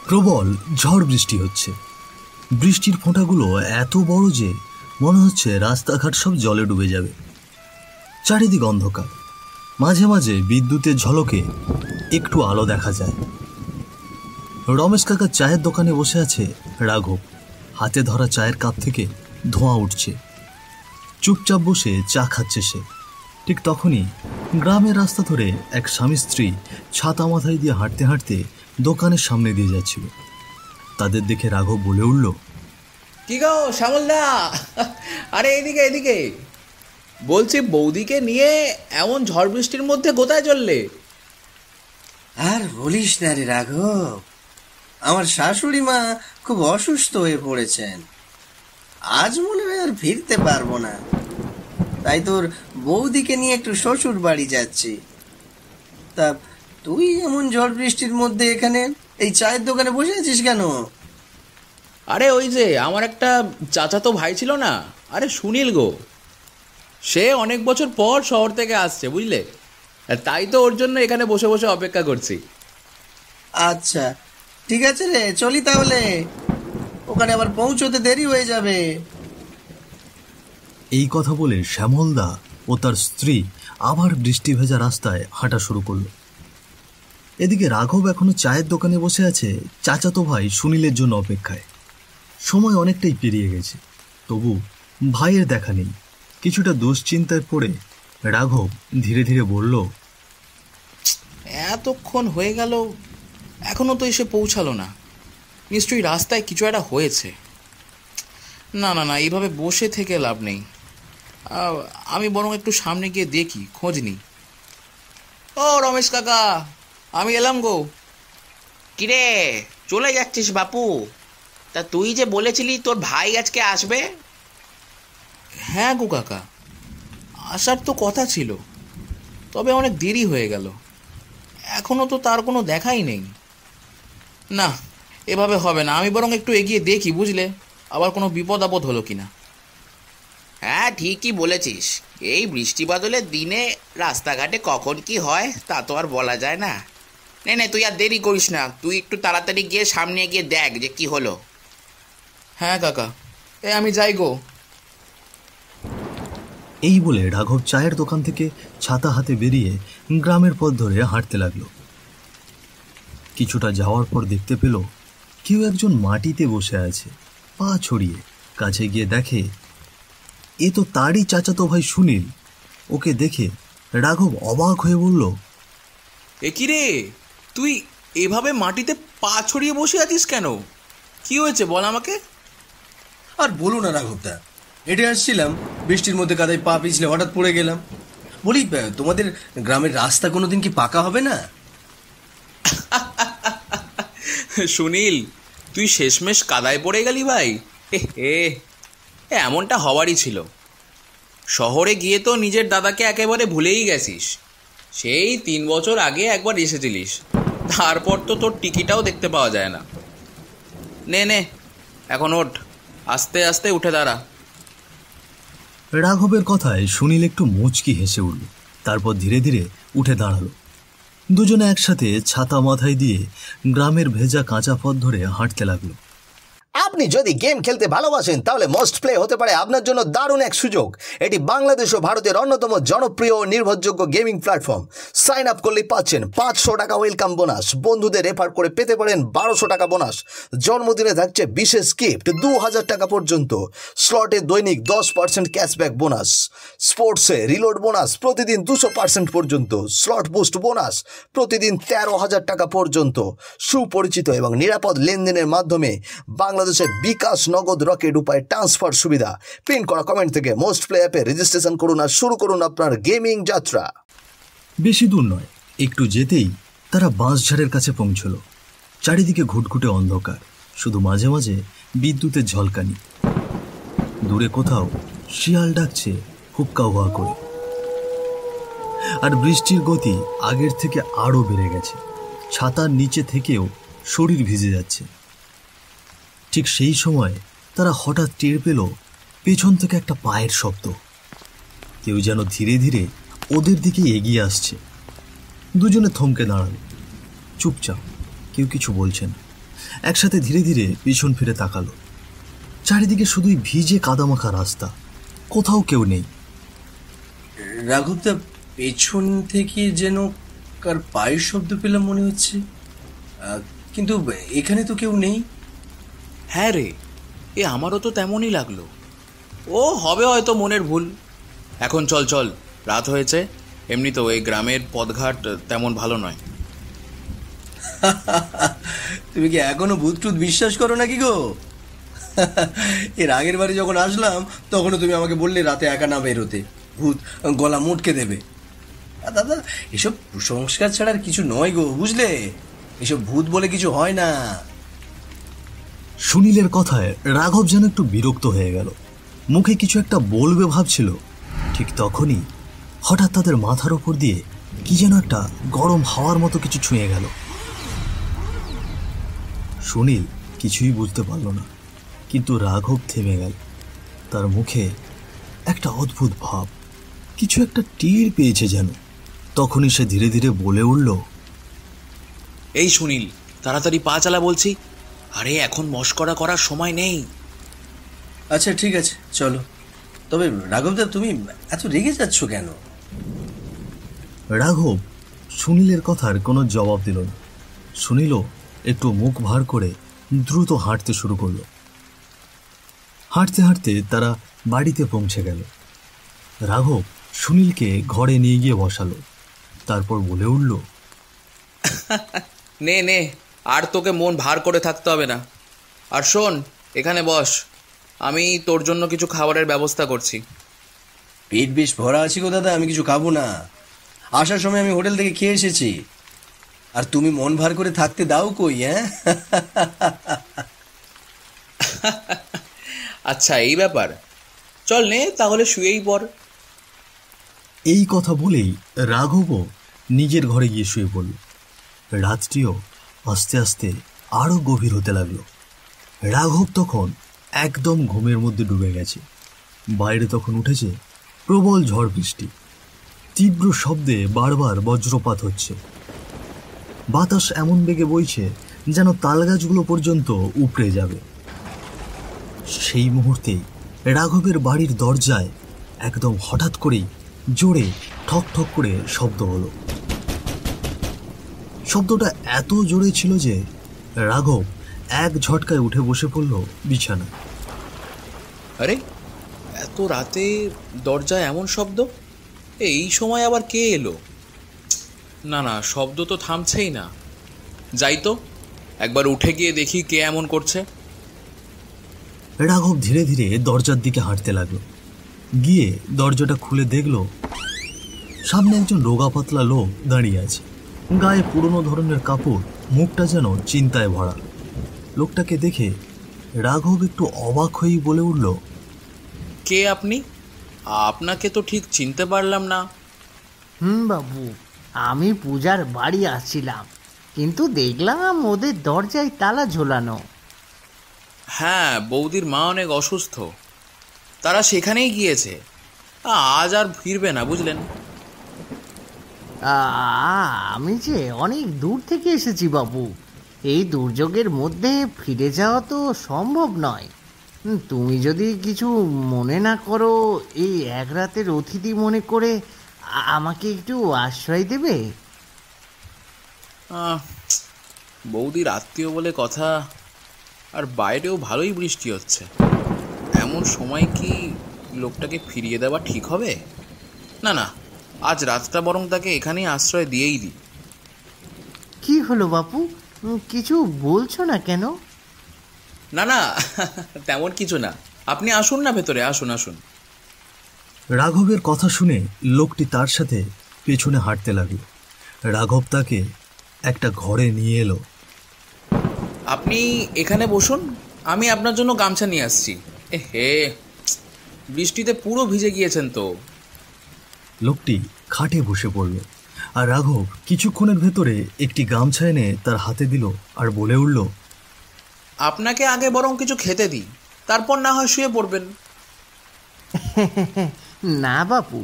প্রবল ঝড় বৃষ্টি হচ্ছে। বৃষ্টির ফোঁটাগুলো এত বড় যে মনে হচ্ছে রাস্তাঘাট সব জলে ডুবে যাবে। চারিদিক অন্ধকার, মাঝে মাঝে বিদ্যুতের ঝলকে একটু আলো দেখা যায়। রমেশ কাকার চায়ের দোকানে বসে আছে রাঘব। হাতে ধরা চায়ের কাপ থেকে ধোঁয়া উঠছে। চুপচাপ বসে চা খাচ্ছে সে। ঠিক তখনই গ্রামের রাস্তা ধরে এক স্বামী স্ত্রী ছাতা মাথায় দিয়ে হাঁটতে হাঁটতে দোকানের সামনে দিয়ে যাচ্ছিল। তাদের দেখে রাঘব বলে উঠল, কি গো শ্যামলদা, আরে এদিকে এদিকে। বলছি বৌদিকে নিয়ে এমন ঝড় বৃষ্টির মধ্যে কোথায় চললে? আর বলিস না রে রাঘব, আমার শাশুড়ি মা খুব অসুস্থ হয়ে পড়েছেন। আজ মনে হয় আর ফিরতে পারবো না, তাই তোর বৌদিকে নিয়ে একটু শ্বশুর বাড়ি যাচ্ছি। তা তুই এমন ঝড় বৃষ্টির মধ্যে এখানে এই চায়ের দোকানে বসে আছিস কেন? আরে ওই যে আমার একটা চাচাতো ভাই ছিল না, আরে সুনীল গো, সে অনেক বছর পর শহর থেকে আসছে বুঝলে, তাই তো ওর জন্য এখানে বসে বসে অপেক্ষা করছি। আচ্ছা ঠিক আছে রে, চলি তাহলে, ওখানে আবার পৌঁছতে দেরি হয়ে যাবে। এই কথা বলে শ্যামলদা ও তার স্ত্রী আবার বৃষ্টি ভেজা রাস্তায় হাঁটা শুরু করল। এদিকে রাঘব এখনো চায়ের দোকানে বসে আছে চাচাতো ভাই সুনীলের জন্য অপেক্ষায়। সময় অনেকটাই পেরিয়ে গেছে, তবু ভাইয়ের দেখা নেই। কিছুটা দুশ্চিন্তায় পড়ে রাঘব ধীরে ধীরে বলল, এতক্ষণ হয়ে গেল এখনো তো এসে পৌঁছালো না। নিশ্চয়ই রাস্তায় কিছু একটা হয়েছে। না না না, এইভাবে বসে থেকে লাভ নেই। আমি বরং একটু সামনে গিয়ে দেখি, খোঁজ নিই। ও রমেশ কাকা, আমি এলাম গো। কিরে, চলে যাচ্ছিস বাপু? তা তুই যে বলেছিলি তোর ভাই আজকে আসবে। হ্যাঁ গো কাকা, আসার তো কথা ছিল, তবে অনেক দেরি হয়ে গেল। এখনো তো তার কোনো দেখাই নেই। না, এভাবে হবে না, আমি বরং একটু এগিয়ে দেখি বুঝলে, আবার কোনো বিপদ আপদ হলো কিনা। হ্যাঁ ঠিকই বলেছিস, এই বৃষ্টি বাদলের দিনে রাস্তাঘাটে কখন কি হয় তা তো আর বলা যায় না। নে নে, তুই আর দেরি করিস না, তুই একটু তাড়াতাড়ি গিয়ে সামনে গিয়ে দেখ যে কি হলো। হ্যাঁ কাকা, আমি যাই গো। এই বলে রাঘব চায়ের দোকান থেকে ছাতা হাতে বেরিয়ে গ্রামের পথ ধরে হাঁটতে লাগলো। কিছুটা যাওয়ার পর দেখতে পেল কেউ একজন মাটিতে বসে আছে, পা ছড়িয়ে। কাছে গিয়ে দেখে এ তো তারই চাচাতো ভাই সুনীল। ওকে দেখে রাঘব অবাক হয়ে বলল, এ কি রে, তুই এভাবে মাটিতে পা ছড়িয়ে বসে আছিস কেন? কি হয়েছে বল আমাকে। আর বলো না রাঘবদা, হেঁটে আসছিলাম, বৃষ্টির মধ্যে কাদায় পা পিছলে হঠাৎ পড়ে গেলাম। বলি, তোমাদের গ্রামের রাস্তা কোনোদিন কি পাকা হবে না? সুনীল, তুই শেষমেশ কাদায় পড়ে গেলি ভাই। এমনটা হওয়ারই ছিল। শহরে গিয়ে তো নিজের দাদাকে একেবারে ভুলেই গেছিস। সেই 3 বছর আগে একবার এসেছিলিস, তারপর তো তোর টিকিটাও দেখতে পাওয়া যায় না। নে নে, এখন ওঠ, আস্তে আস্তে উঠে দাঁড়া। রাঘবের কথায় সুনীল একটু মুচকি হেসে উঠল, তারপর ধীরে ধীরে উঠে দাঁড়ালো। দুজনে একসাথে ছাতা মাথায় দিয়ে গ্রামের ভেজা কাঁচা পথ ধরে হাঁটতে লাগলো। আপনি যদি গেম খেলতে ভালোবাসেন তাহলে মোস্ট প্লে হতে পারে আপনার জন্য দারুণ এক সুযোগ। এটি বাংলাদেশ ও ভারতের অন্যতম জনপ্রিয় ও নির্ভরযোগ্য গেমিং প্ল্যাটফর্ম। সাইন আপ করলেই পাচ্ছেন 500 টাকা ওয়েলকাম বোনাস, বন্ধুদের রেফার করে পেতে পারেন 1200 টাকা বোনাস, জন্মদিনে থাকছে বিশেষ গিফট 2000 টাকা পর্যন্ত, স্লটে দৈনিক 10% ক্যাশব্যাক বোনাস, স্পোর্টসে রিলোড বোনাস প্রতিদিন 200% পর্যন্ত, স্লট বুস্ট বোনাস প্রতিদিন 13,000 টাকা পর্যন্ত। সুপরিচিত এবং নিরাপদ লেনদেনের মাধ্যমে বাংলাদেশের বিকাশ নগদ রকেট উপায় ট্রান্সফার সুবিধা। পিন করা কমেন্ট থেকে মোস্ট প্লে অ্যাপে রেজিস্ট্রেশন করুন আর শুরু করুন আপনার গেমিং যাত্রা। বেশি দূর নয়, একটু যেতেই তারা বাঁশঝাড়ের কাছে পৌঁছলো। চারিদিকে ঘুটঘুটে অন্ধকার, শুধু মাঝে মাঝে বিদ্যুতের ঝলকানি। দূরে কোথাও শিয়াল ডাকছে হুক্কা হুয়া করে। আর বৃষ্টির গতি আগের থেকে আরো বেড়ে গেছে। ছাতার নিচে থেকেও শরীর ভিজে যাচ্ছে। ঠিক সেই সময় তারা হঠাৎ টের পেল পেছন থেকে একটা পায়ের শব্দ। কেউ যেন ধীরে ধীরে ওদের দিকে এগিয়ে আসছে। দুজনে থমকে দাঁড়ালো, চুপচাপ, কেউ কিছু বলছে না। একসাথে ধীরে ধীরে পিছন ফিরে তাকালো। চারিদিকে শুধুই ভিজে কাদামাখা রাস্তা, কোথাও কেউ নেই। রাঘবদা, পেছন থেকে যেন কার পায়ের শব্দ পেলাম মনে হচ্ছে, কিন্তু এখানে তো কেউ নেই। হ্যাঁ রে, এ আমারও তো তেমনই লাগলো। ও হবে হয়তো মনের ভুল। এখন চল চল, রাত হয়েছে। এমনিতেও এই গ্রামের পথঘাট তেমন ভালো নয়। তুমি কি এখনো ভূত টুত বিশ্বাস করো নাকি গো? এর আগের বারে যখন আসলাম তখনও তুমি আমাকে বললে রাতে একা না বেরোতে, ভূত গলা মুটকে দেবে। দাদা, এসব কুসংস্কার ছাড়া আর কিছু নয় গো, বুঝলে? এসব ভূত বলে কিছু হয় না। সুনীলের কথায় রাঘব যেন একটু বিরক্ত হয়ে গেল, মুখে কিছু একটা বলবে ভাবছিল। ঠিক তখনই হঠাৎ তাদের মাথার ওপর দিয়ে কি যেন একটা গরম হাওয়ার মতো কিছু ছুঁয়ে গেল। সুনীল কিছুই বুঝতে পারল না, কিন্তু রাঘব থেমে গেল। তার মুখে একটা অদ্ভুত ভাব, কিছু একটা টের পেয়েছে যেন। তখনই সে ধীরে ধীরে বলে উঠল, এই সুনীল, তাড়াতাড়ি পা চালা বলছি। আরে এখন মস্করা করার সময় নেই। আচ্ছা ঠিক আছে, চলো। তবে রাঘবদা, তুমি এত রেগে যাচ্ছ কেন? রাঘব সুনীলের কথার কোনো জবাব দিল না। সুনীলও একটু মুখ ভার করে দ্রুত হাঁটতে শুরু করলো। হাঁটতে হাঁটতে তারা বাড়িতে পৌঁছে গেল। রাঘব সুনীলকে ঘরে নিয়ে গিয়ে বসালো, তারপর বলে উঠল, নে নে, আর তোকে মন ভার করে থাকতে হবে না। আর শোন, এখানে বস, আমি তোর জন্য কিছু খাবারের ব্যবস্থা করছি। পেট বেশ ভরা আছি গো দাদা, আমি কিছু খাবো না। আসার সময় আমি হোটেল থেকে খেয়ে এসেছি। আর তুমি মন ভার করে থাকতে দাও কই? হ্যাঁ, আচ্ছা এই ব্যাপার, চল নে তাহলে শুয়েই পড়। এই কথা বলেই রাঘবও নিজের ঘরে গিয়ে শুয়ে পড়ল। রাতটিও আস্তে আস্তে আরো গভীর হতে লাগলো। রাঘব তখন একদম ঘুমের মধ্যে ডুবে গেছে। বাইরে তখন উঠেছে প্রবল ঝড় বৃষ্টি, তীব্র শব্দে বারবার বজ্রপাত হচ্ছে। বাতাস এমন বেগে বইছে যেন তালগাছগুলো পর্যন্ত উপড়ে যাবে। সেই মুহূর্তেই রাঘবের বাড়ির দরজায় একদম হঠাৎ করেই জোরে ঠক ঠক করে শব্দ হলো। শব্দটা এত জোরে ছিল যে রাঘব এক ঝটকায় উঠে বসে পড়ল বিছানায়। আরে এত রাতে দরজায় এমন শব্দ? এই সময় আবার কে এলো? না না, শব্দ তো থামছেই না। যাই তো, একবার উঠে গিয়ে দেখি কে এমন করছে। রাঘব ধীরে ধীরে দরজার দিকে হাঁটতে লাগলো। গিয়ে দরজাটা খুলে দেখলো সামনে একজন রোগা পাতলা লোক দাঁড়িয়ে আছে। গায়ে পুরনো ধরনের কাপড়, মুখটা যেন চিন্তায় ভরা। লোকটাকে দেখে রাঘব একটু অবাক হয়েই বলে উঠল, কে আপনি? আপনাকে তো ঠিক চিনতে পারলাম না। বাবু, আমি পূজার বাড়ি আসছিলাম, কিন্তু দেখলাম ওদের দরজায় তালা ঝোলানো। হ্যাঁ, বৌদির মা অনেক অসুস্থ, তারা সেখানেই গিয়েছে। আজ আর ফিরবে না, বুঝলেন? আমি যে অনেক দূর থেকে এসেছি বাবু, এই দুর্যোগের মধ্যে ফিরে যাওয়া তো সম্ভব নয়। তুমি যদি কিছু মনে না করো, এই এক রাতের অতিথি মনে করে আমাকে একটু আশ্রয় দেবে? বৌদির আত্মীয় বলে কথা, আর বাইরেও ভালোই বৃষ্টি হচ্ছে। এমন সময় কি লোকটাকে ফিরিয়ে দেওয়া ঠিক হবে? না না, আজ রাতটা বরং তাকে এখানেই আশ্রয় দিয়েই দিই। কি হলো বাপু, কিছু বলছো না কেন? না না, তেমন কিছু না। আপনি আসুন না ভেতরে, আসুন আসুন। রাঘবের কথা শুনে লোকটি তার সাথে পেছনে হাঁটতে লাগলো। রাঘব তাকে একটা ঘরে নিয়ে এলো। আপনি এখানে বসুন, আমি আপনার জন্য গামছা নিয়ে আসছি। হে, বৃষ্টিতে পুরো ভিজে গিয়েছেন তো। লোকটি খাটে বসে পড়ল, আর রাঘব কিছুক্ষণের ভেতরে একটি গামছা এনে তার হাতে দিল আর বলে উঠল, আপনাকে আগে বরং কিছু খেতে দিই, তারপর না হয় শুয়ে পড়বেন। না বাপু,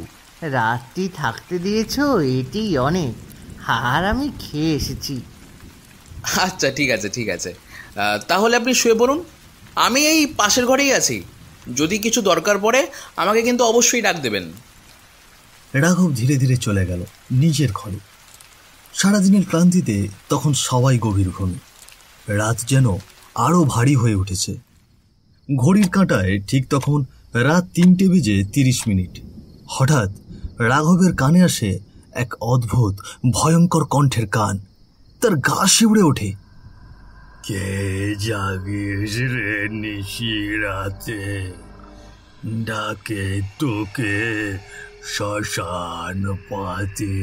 রাতটি থাকতে দিয়েছো এটি অনেক, আর আমি খেয়ে এসেছি। আচ্ছা ঠিক আছে ঠিক আছে, তাহলে আপনি শুয়ে পড়ুন, আমি এই পাশের ঘরেই আছি। যদি কিছু দরকার পড়ে আমাকে কিন্তু অবশ্যই ডাক দেবেন। রাঘব ধীরে ধীরে চলে গেল নিজের ঘরে। সারাদিনের ক্লান্তিতে তখন সবাই গভীর ঘুমে। রাত যেন আরো ভারী হয়ে উঠেছে। ঘড়ির কাঁটায় ঠিক তখন রাত 3:30। হঠাৎ রাঘবের কানে আসে এক অদ্ভুত ভয়ঙ্কর কণ্ঠের গান। তার গা শিউড়ে ওঠে। কে জাগিস রে নিশি রাতে, ডাকে তোকে শ্মশান পাতে,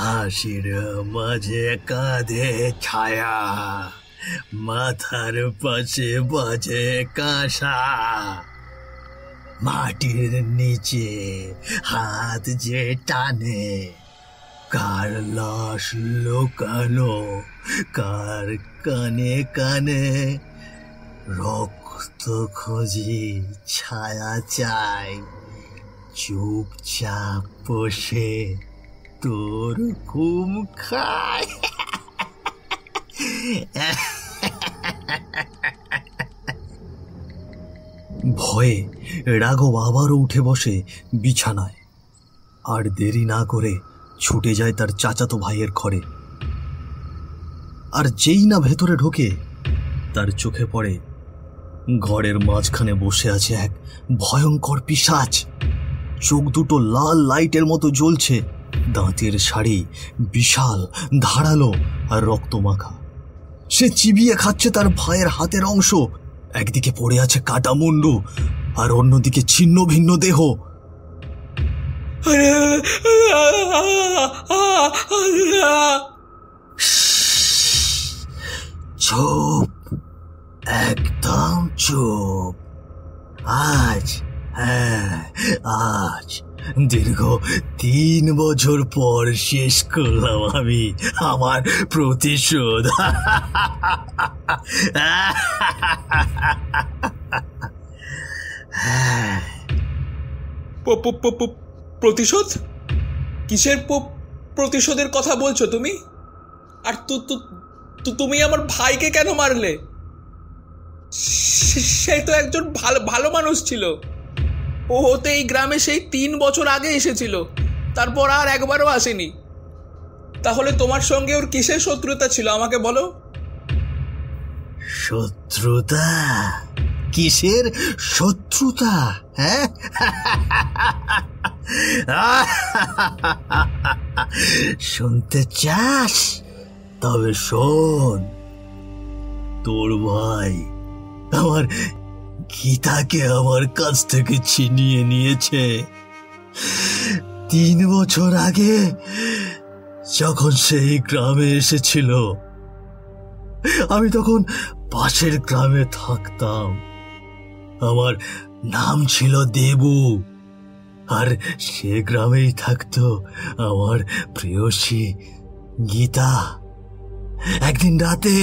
হাসির মাঝে কাঁধে ছায়া, মাথার পাশে বাজে কাঁসা, মাটির নিচে হাত যে টানে, কার লাশ লুকানো কার কানে কানে, রক্ত খুঁজি ছায়া চাই, চুপচাপ বসে তোর ঘুম খায়। ভয়ে রাঘব আবারও উঠে বসে বিছানায়। আর দেরি না করে ছুটে যায় তার চাচাতো ভাইয়ের ঘরে। আর যেই না ভেতরে ঢোকে, তার চোখে পড়ে ঘরের মাঝখানে বসে আছে এক ভয়ঙ্কর পিশাচ। চোখ দুটো লাল লাইটের মতো জ্বলছে, দাঁতের শাড়ি বিশাল, ধারালো আর রক্তমাখা। সে চিবিয়ে খাচ্ছে তার ভাইয়ের হাতের অংশ। একদিকে পড়ে আছে কাটা মুন্ডু, আর অন্যদিকে ছিন্ন ভিন্ন দেহ। চুপ, একদম চুপ। আজ দীর্ঘ 3 বছর পর শেষ করলাম আমি আমার প্রতিশোধ। প্রতিশোধ? কিসের প্রতিশোধের কথা বলছো তুমি? আর তুমি আমার ভাইকে কেন মারলে? সে তো একজন ভালো মানুষ ছিল। ও হতে এই গ্রামে সেই 3 বছর আগে এসেছিল, তারপর আর একবারও আসেনি। তাহলে তোমার সঙ্গে ওর কিসের শত্রুতা ছিল আমাকে বলো? শত্রুতা? কিসের শত্রুতা? হ্যাঁ, শুনতে চাস? তবে শোন। তোর ভাই আমার গীতাকে আমার কাছ থেকে ছিনিয়ে নিয়েছে 3 বছর আগে, যখন সেই গ্রামে এসেছিল। আমি তখন পাশের গ্রামে থাকতাম। আমার নাম ছিল দেবু, আর সে গ্রামেই থাকতো আমার প্রেয়সী গীতা। একদিন রাতে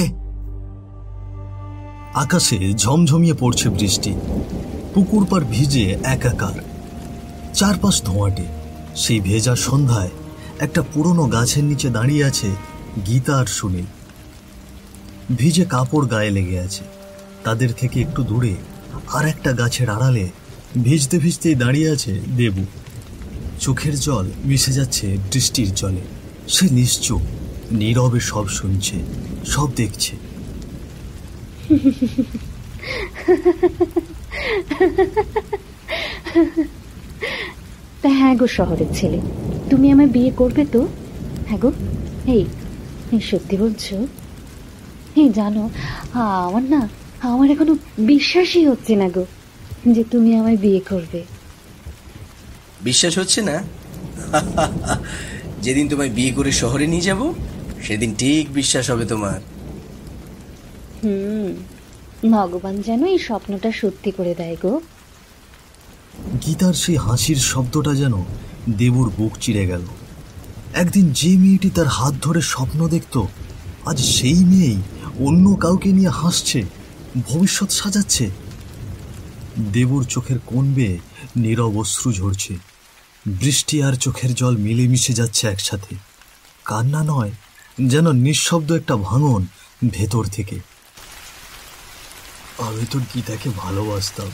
আকাশে ঝমঝমিয়ে পড়ছে বৃষ্টি। পুকুর পাড় ভিজে একাকার, চারপাশ ধোঁয়াটে। সেই ভেজা সন্ধ্যায় একটা পুরনো গাছের নিচে দাঁড়িয়ে আছে গীতা আর সুনীল। ভিজে কাপড় গায়ে লেগে আছে। তাদের থেকে একটু দূরে আর একটা গাছের আড়ালে ভিজতে ভিজতেই দাঁড়িয়ে আছে দেবু। চোখের জল মিশে যাচ্ছে বৃষ্টির জলে। সে নিশ্চুপ, নীরবে সব শুনছে, সব দেখছে। তা হ্যাঁ গো শহরের ছেলে, তুমি আমায় বিয়ে করবে তো? হ্যাঁ গো, এই সত্যি বলছো? এই জানো, আমার এখনো বিশ্বাসই হচ্ছে না গো যে তুমি আমায় বিয়ে করবে। বিশ্বাস হচ্ছে না? যেদিন তোমায় বিয়ে করে শহরে নিয়ে যাব, সেদিন ঠিক বিশ্বাস হবে তোমার। ভগবান যেন এই স্বপ্নটা সত্যি করে দেয় গো। গীতার সেই হাসির শব্দটা যেন দেবুর বুক চিরে গেল। একদিন যে মেয়েটি তার হাত ধরে স্বপ্ন দেখত, আজ সেই মেয়েই অন্য কাউকে নিয়ে হাসছে, ভবিষ্যৎ সাজাচ্ছে। দেবুর চোখের কোণ বেয়ে নীরব অশ্রু ঝরছে। বৃষ্টি আর চোখের জল মিলেমিশে যাচ্ছে একসাথে। কান্না নয়, যেন নিঃশব্দ একটা ভাঙন ভেতর থেকে। আমি তো গীতাকে ভালোবাসতাম,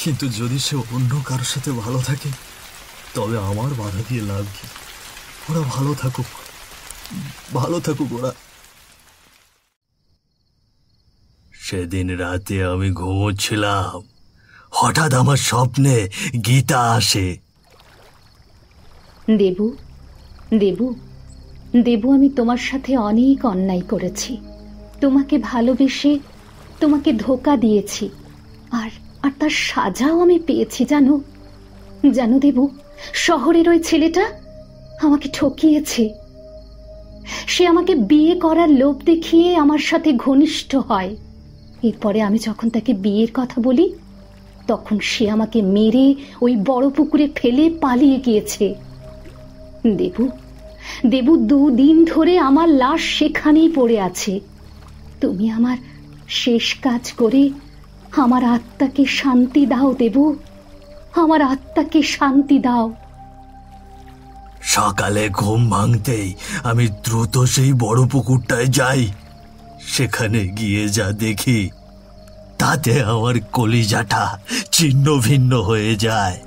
কিন্তু যদি সে অন্য কারোর সাথে ভালো থাকে তবে আমার বাধা দিয়ে লাভ কি? ওরা ভালো থাকুক ওরা। সেদিন রাতে আমি ঘুমোচ্ছিলাম, হঠাৎ আমার স্বপ্নে গীতা আসে। দেবু দেবু দেবু, আমি তোমার সাথে অনেক অন্যায় করেছি। তোমাকে ভালোবেসে তোমাকে ধোঁকা দিয়েছি, আর আর তার সাজাও আমি পেয়েছি। জানো দেবু, শহরের ওই ছেলেটা আমাকে ঠকিয়েছে। সে আমাকে বিয়ে করার লোভ দেখিয়ে আমার সাথে ঘনিষ্ঠ হয়। এরপরে আমি যখন তাকে বিয়ের কথা বলি, তখন সে আমাকে মেরে ওই বড় পুকুরে ফেলে পালিয়ে গিয়েছে। দেবু 2 দিন ধরে আমার লাশ সেখানেই পড়ে আছে। তুমি আমার শেষ কাজ করে আমার আত্মাকে শান্তি দাও দেবু, আমার আত্মাকে শান্তি দাও। সকালে ঘুম ভাঙতেই আমি দ্রুত সেই বড় পুকুরটায় যাই। সেখানে গিয়ে যা দেখি তাতে আমার কলিজাটা ছিন্ন ভিন্ন হয়ে যায়।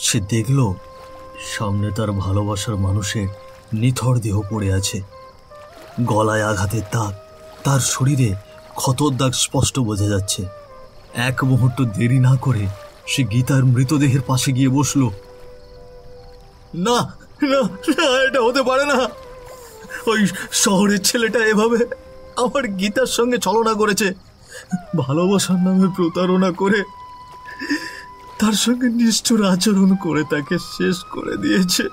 সে দেখল সামনে তার ভালোবাসার মানুষের নিথর দেহ পড়ে আছে। গলায় আঘাতের দাগ, তার শরীরে ক্ষতর দাগ স্পষ্ট বোঝা যাচ্ছে। এক মুহূর্ত দেরি না করে সে গীতার মৃতদেহের পাশে গিয়ে বসল। না না না, এটা হতে পারে না। ওই শহরের ছেলেটা এভাবে আমার গীতার সঙ্গে ছলনা করেছে। ভালোবাসার নামে প্রতারণা করে তার সঙ্গে নিষ্ঠুর আচরণ করে তাকে শেষ করে দিয়েছে।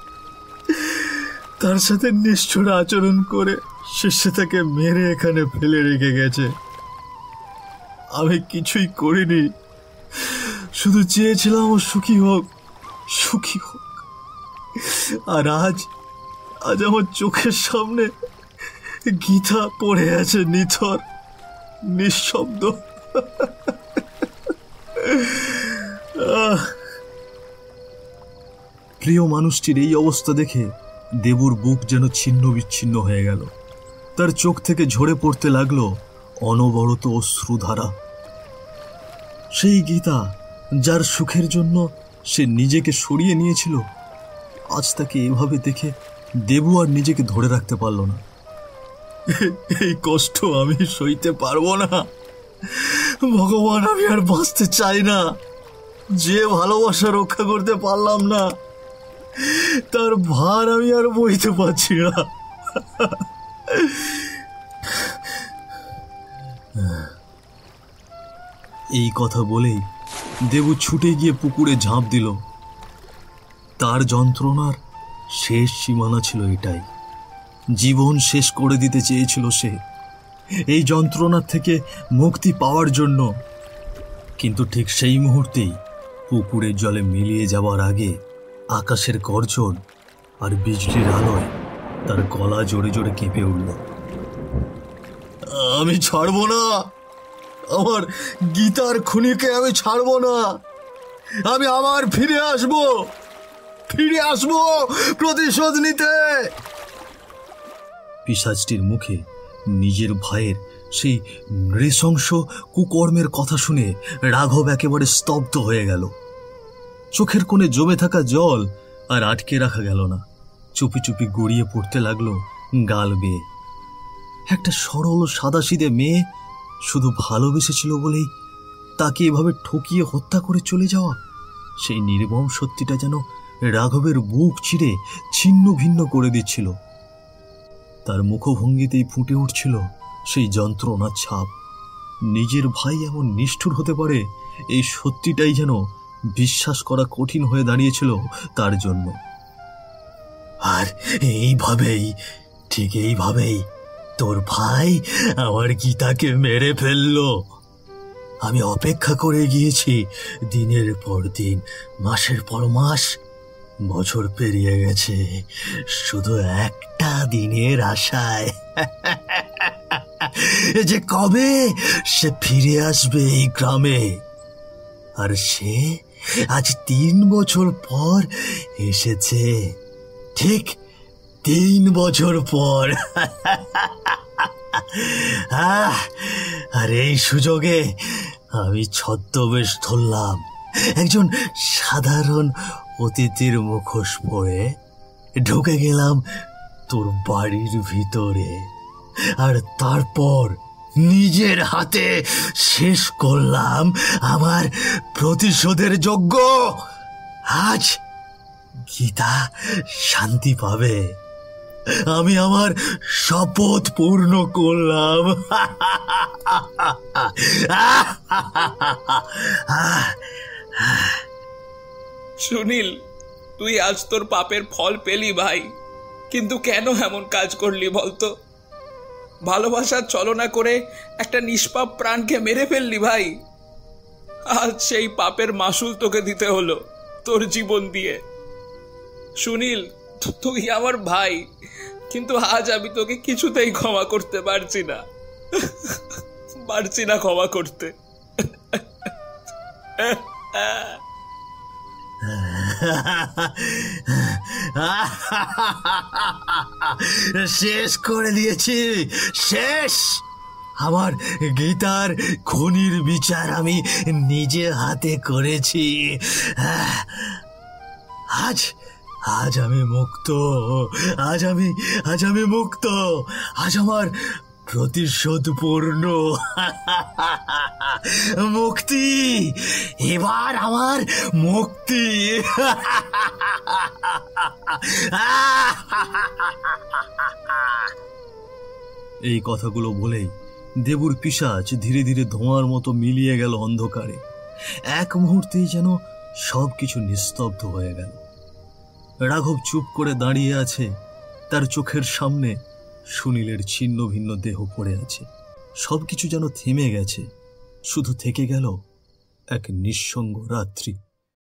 তার সাথে নিষ্ঠুর আচরণ করে শেষে তাকে মেরে এখানে ফেলে রেখে গেছে। আমি কিছুই করিনি, শুধু চেয়েছিলাম ও সুখী হোক। আর আজ আমার চোখের সামনে গীতা পড়ে আছে নিথর, নিঃশব্দ। প্রিয় মানুষটির এই অবস্থা দেখে দেবুর বুক যেন ছিন্ন বিচ্ছিন্ন হয়ে গেল। তার চোখ থেকে ঝরে পড়তে লাগলো অনবরত অশ্রুধারা। সেই গীতা যার সুখের জন্য সে নিজেকে সরিয়ে নিয়েছিল, আজ তাকে এভাবে দেখে দেবু আর নিজেকে ধরে রাখতে পারল না। এই কষ্ট আমি সইতে পারবো না। ভগবান, আমি আর বাঁচতে চাই না। যে ভালোবাসা রক্ষা করতে পারলাম না, তার ভার আমি আর বইতে পারছি না। এই কথা বলেই দেবু ছুটে গিয়ে পুকুরে ঝাঁপ দিল। তার যন্ত্রণার শেষ সীমানা ছিল এটাই। জীবন শেষ করে দিতে চেয়েছিল সে এই যন্ত্রণার থেকে মুক্তি পাওয়ার জন্য। কিন্তু ঠিক সেই মুহূর্তেই পুকুরের জলে মিলিয়ে যাওয়ার আগে আকাশের গর্জন আর বিজলির আলোয় তার গলা জোরে জোরে কেঁপে উঠল। আমি ছাড়বো না, আমার গীতার খুনিকে আমি ছাড়বো না। আমি আবার ফিরে আসবো প্রতিশোধ নিতে। পিশাচটির মুখে নিজের ভাইয়ের সেই নৃশংস কুকর্মের কথা শুনে রাঘব একেবারে স্তব্ধ হয়ে গেল। চোখের কোণে জমে থাকা জল আর আটকে রাখা গেল না, চুপি চুপি গড়িয়ে পড়তে লাগলো গাল বেয়ে। একটা সরল সাদাসিধে মেয়ে শুধু ভালোবেসেছিল বলেই তাকে এভাবে ঠকিয়ে হত্যা করে চলে যাওয়া, সেই নির্মম সত্যিটা যেন রাঘবের বুক চিরে ছিন্ন ভিন্ন করে দিচ্ছিল। তার মুখভঙ্গিতেই ফুটে উঠছিল সেই যন্ত্রণার ছাপ। নিজের ভাই এমন নিষ্ঠুর হতে পারে, এই সত্যিটাই যেন বিশ্বাস করা কঠিন হয়ে দাঁড়িয়েছিল তার জন্য। আর ঠিক এইভাবেই তোর ভাই আমার গীতাকে মেরে ফেললো। আমি অপেক্ষা করে গিয়েছি দিনের পর দিন, মাসের পর মাস, বছর পেরিয়ে গেছে শুধু একটা দিনের আশায় যে কবে সে ফিরে আসবে এই গ্রামে। আর সে আজ 3 বছর পর এসেছে। ঠিক 3 বছর পর। আর এই সুযোগে আমি ছদ্মবেশ ধরলাম, একজন সাধারণ অতিথির মুখোশ পরে ঢুকে গেলাম তোর বাড়ির ভিতরে, আর তারপর নিজের হাতে শেষ করলাম আমার প্রতিশোধের যজ্ঞ। আজ গীতা শান্তি পাবে, আমি আমার শপথ পূর্ণ করলাম। সুনীল, তুই আজ তোর পাপের ফল পেলি ভাই, কিন্তু কেন এমন কাজ করলি বলতো? ভালোবাসার ছলনা করে একটা নিষ্পাপ প্রাণকে মেরে ফেললি ভাই। আজ সেই পাপের মাসুল তোকে দিতে হলো তোর জীবন দিয়ে। সুনীল, তুই আমার ভাই, কিন্তু আজ আমি তোকে কিছুতেই ক্ষমা করতে পারছি না ক্ষমা করতে। শেষ করে দিয়েছি, শেষ। আমার গীতার খুনির বিচার আমি নিজে হাতে করেছি। আজ আজ আমি মুক্ত, আজ আমি মুক্ত, আজ আমার প্রতিশোধ পূর্ণ। মুক্তি, এবার আমার মুক্তি। এই কথাগুলো বলেই দেবুর পিশাচ ধীরে ধীরে ধোঁয়ার মতো মিলিয়ে গেল অন্ধকারে। এক মুহূর্তেই যেন সবকিছু নিস্তব্ধ হয়ে গেল। রাঘব চুপ করে দাঁড়িয়ে আছে, তার চোখের সামনে সুনীলের ছিন্ন ভিন্ন দেহ পড়ে আছে। সবকিছু যেন থেমে গেছে, শুধু থেকে গেল এক নিঃসঙ্গ রাত্রি।